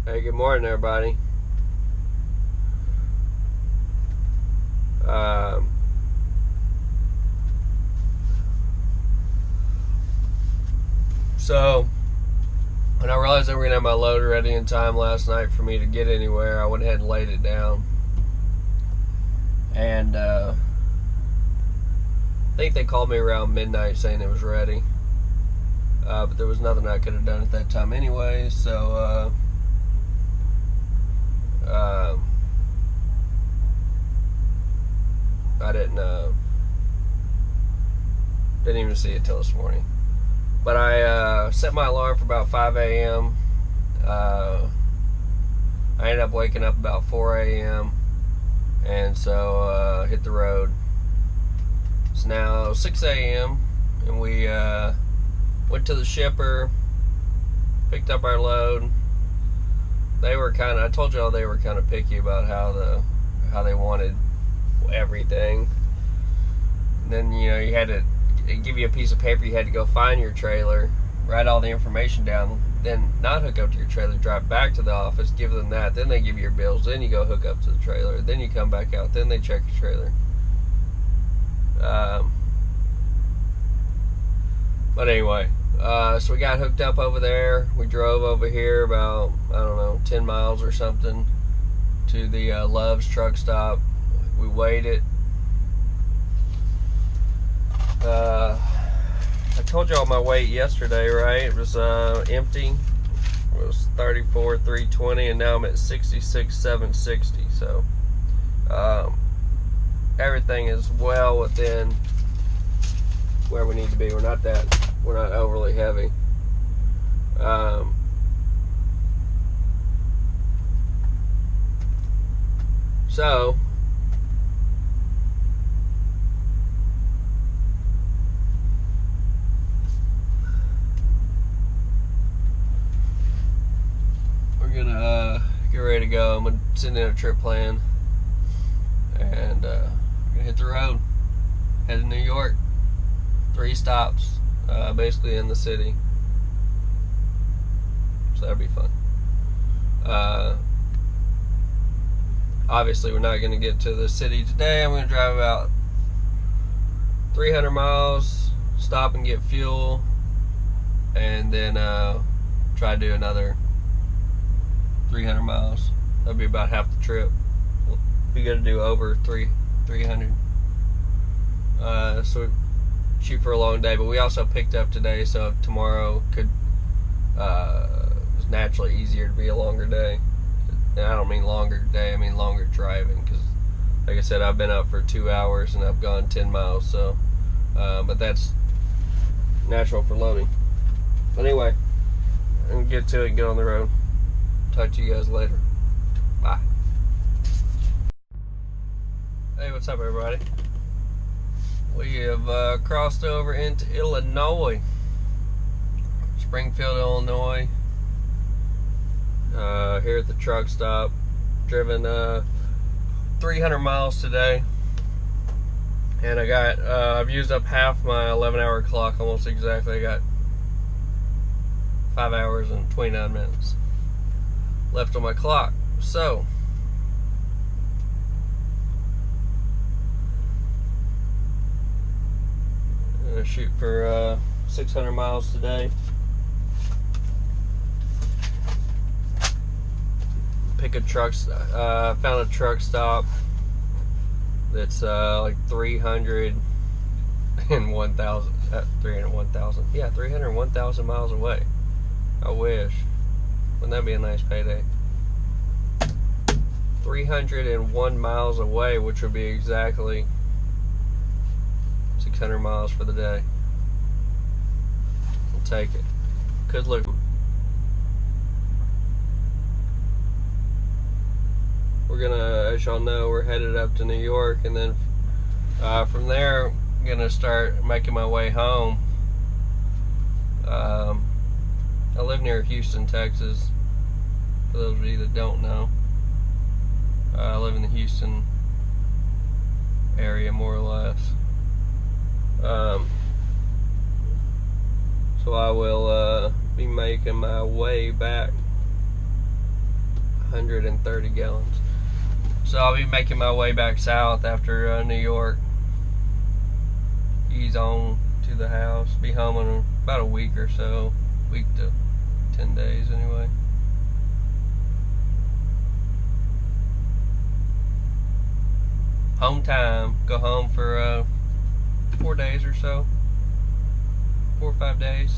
Hey, good morning, everybody. So, when I realized they were going to have my load ready in time last night for me to get anywhere, I went ahead and laid it down. And I think they called me around midnight saying it was ready. But there was nothing I could have done at that time anyway, so I didn't even see it till this morning. But I set my alarm for about 5 a.m. I ended up waking up about 4 a.m. and so hit the road. It's now 6 a.m. and we went to the shipper, picked up our load. I told y'all they were kind of picky about how they wanted everything. And then you had to give you a piece of paper. You had to go find your trailer, write all the information down, then not hook up to your trailer, drive back to the office, give them that, then they give you your bills, then you go hook up to the trailer, then you come back out, then they check your trailer. But anyway, so we got hooked up over there. We drove over here about, 10 miles or something to the Love's truck stop. We waited. I told y'all my weight yesterday, right? It was empty. It was 34,320, and now I'm at 66,760. So everything is well within where we need to be. We're not overly heavy. So we're gonna get ready to go. I'm gonna send in a trip plan, and we're gonna hit the road, head to New York. 3 stops, basically in the city. So that'll be fun. Obviously, we're not going to get to the city today. I'm going to drive about 300 miles, stop and get fuel, and then try to do another 300 miles. That'll be about half the trip. We're going to do over 300. So shoot for a long day, but we also picked up today, so tomorrow is naturally easier to be a longer day. And I don't mean longer day, I mean longer driving, because like I said, I've been up for 2 hours and I've gone 10 miles, so but that's natural for loading. But anyway, I'm gonna get to it and get on the road. Talk to you guys later. Bye. Hey, what's up, everybody? We have crossed over into Illinois, Springfield, Illinois. Here at the truck stop, driven 300 miles today, and I've used up half my 11-hour clock, almost exactly. I got 5 hours and 29 minutes left on my clock. So I'm gonna shoot for 600 miles today. Found a truck stop that's like 301,000 miles away. I wish. Wouldn't that be a nice payday? 301 miles away, which would be exactly 600 miles for the day. I'll take it. Could look. We're gonna, as y'all know, we're headed up to New York, and then from there, I'm gonna start making my way home. I live near Houston, Texas. For those of you that don't know, I live in the Houston area, more or less. So I will be making my way back 130 gallons. So I'll be making my way back south after New York. Ease on to the house. Be home in about a week or so. Week to 10 days anyway. Home time. Go home for 4 days or so. 4 or 5 days.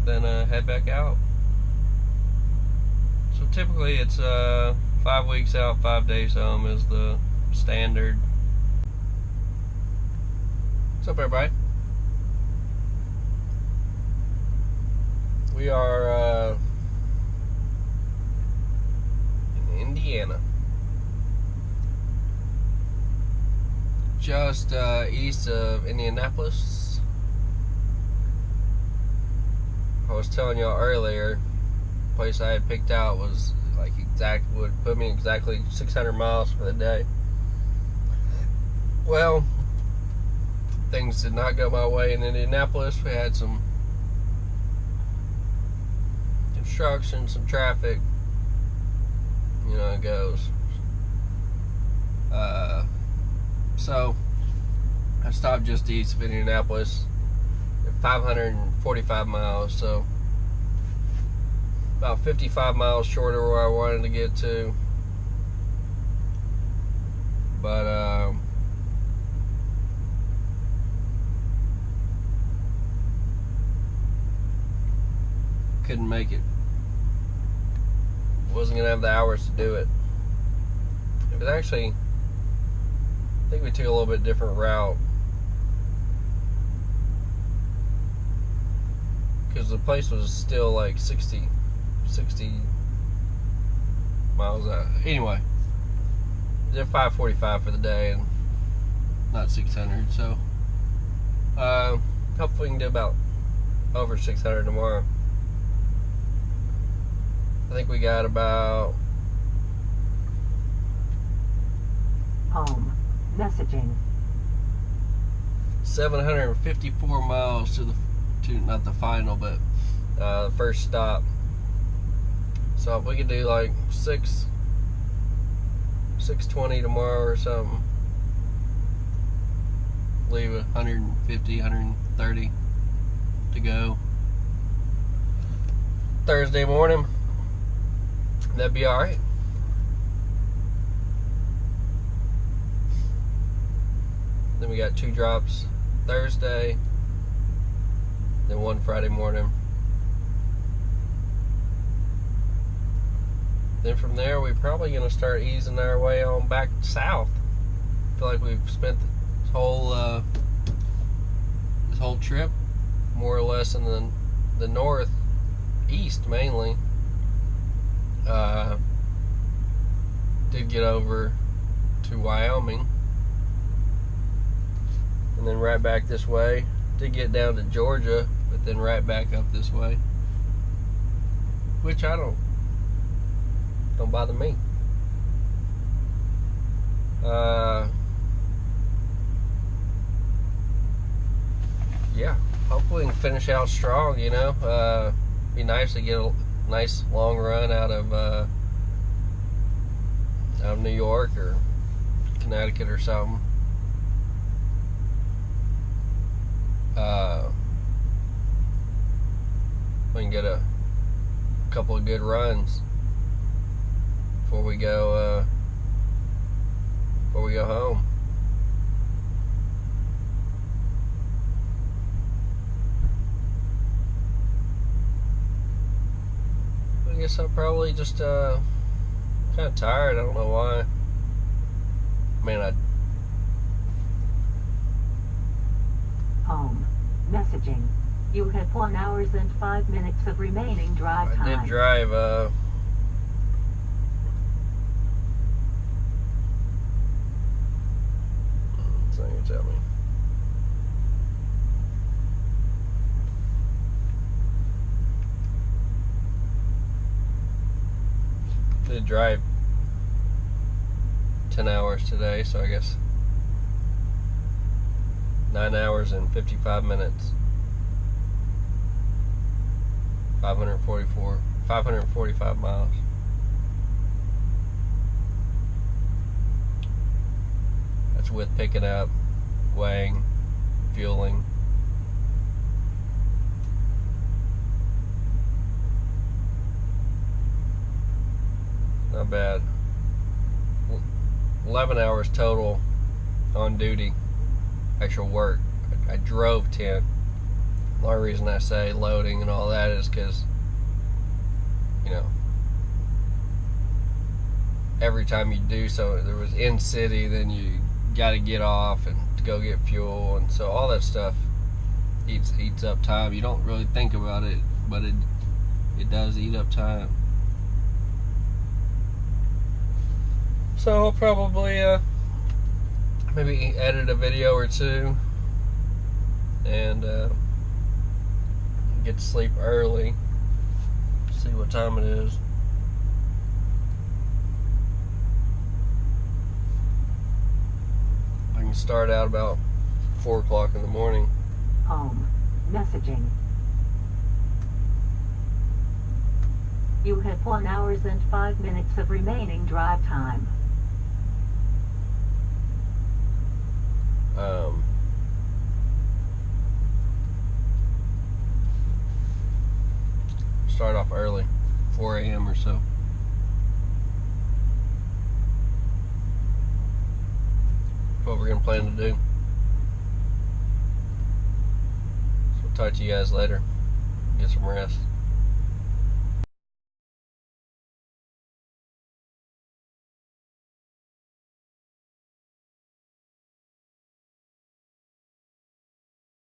Then head back out. So typically it's 5 weeks out, 5 days home is the standard. What's up, everybody? We are in Indiana. Just east of Indianapolis. I was telling y'all earlier, the place I had picked out was like would put me exactly 600 miles for the day. Well, things did not go my way in Indianapolis. We had some construction, some traffic. You know, it goes. So I stopped just east of Indianapolis at 545 miles, so about 55 miles short of where I wanted to get to. But couldn't make it. Wasn't gonna have the hours to do it. It was actually, I think we took a little bit different route, because the place was still like 60 miles out. Anyway, did 545 for the day and not 600. So hopefully we can do about over 600 tomorrow. I think we got about home messaging 754 miles to not the final, but the first stop. So if we could do like 620 tomorrow or something, leave 150, 130 to go Thursday morning, that'd be all right. Then we got 2 drops Thursday, then 1 Friday morning. Then from there, we're probably going to start easing our way on back south. I feel like we've spent this whole trip more or less in the northeast mainly. Did get over to Wyoming, and then right back this way. Did get down to Georgia, but then right back up this way, which don't bother me. Yeah, hopefully we can finish out strong, you know. Be nice to get a nice long run out of New York or Connecticut or something. We can get a couple of good runs before we go home. I guess I'm probably just kind of tired. I don't know why. I mean, home messaging. You have 1 hour and 5 minutes of remaining drive time. I did drive something you tell me. Did drive 10 hours today, so I guess 9 hours and 55 minutes. 544 545 miles. That's with picking up, weighing, fueling. Not bad. 11 hours total on duty, actual work. I drove 10. The only reason I say loading and all that is because, you know, every time you do so, there was in city, then you got to get off and to go get fuel, and so all that stuff eats up time. You don't really think about it, but it does eat up time. So I'll probably maybe edit a video or two and get to sleep early. See what time it is. I can start out about 4 o'clock in the morning. Home. Messaging. You have 1 hour and 5 minutes of remaining drive time. Start off early, 4 a.m. or so. What we're gonna plan to do. So we'll talk to you guys later. Get some rest.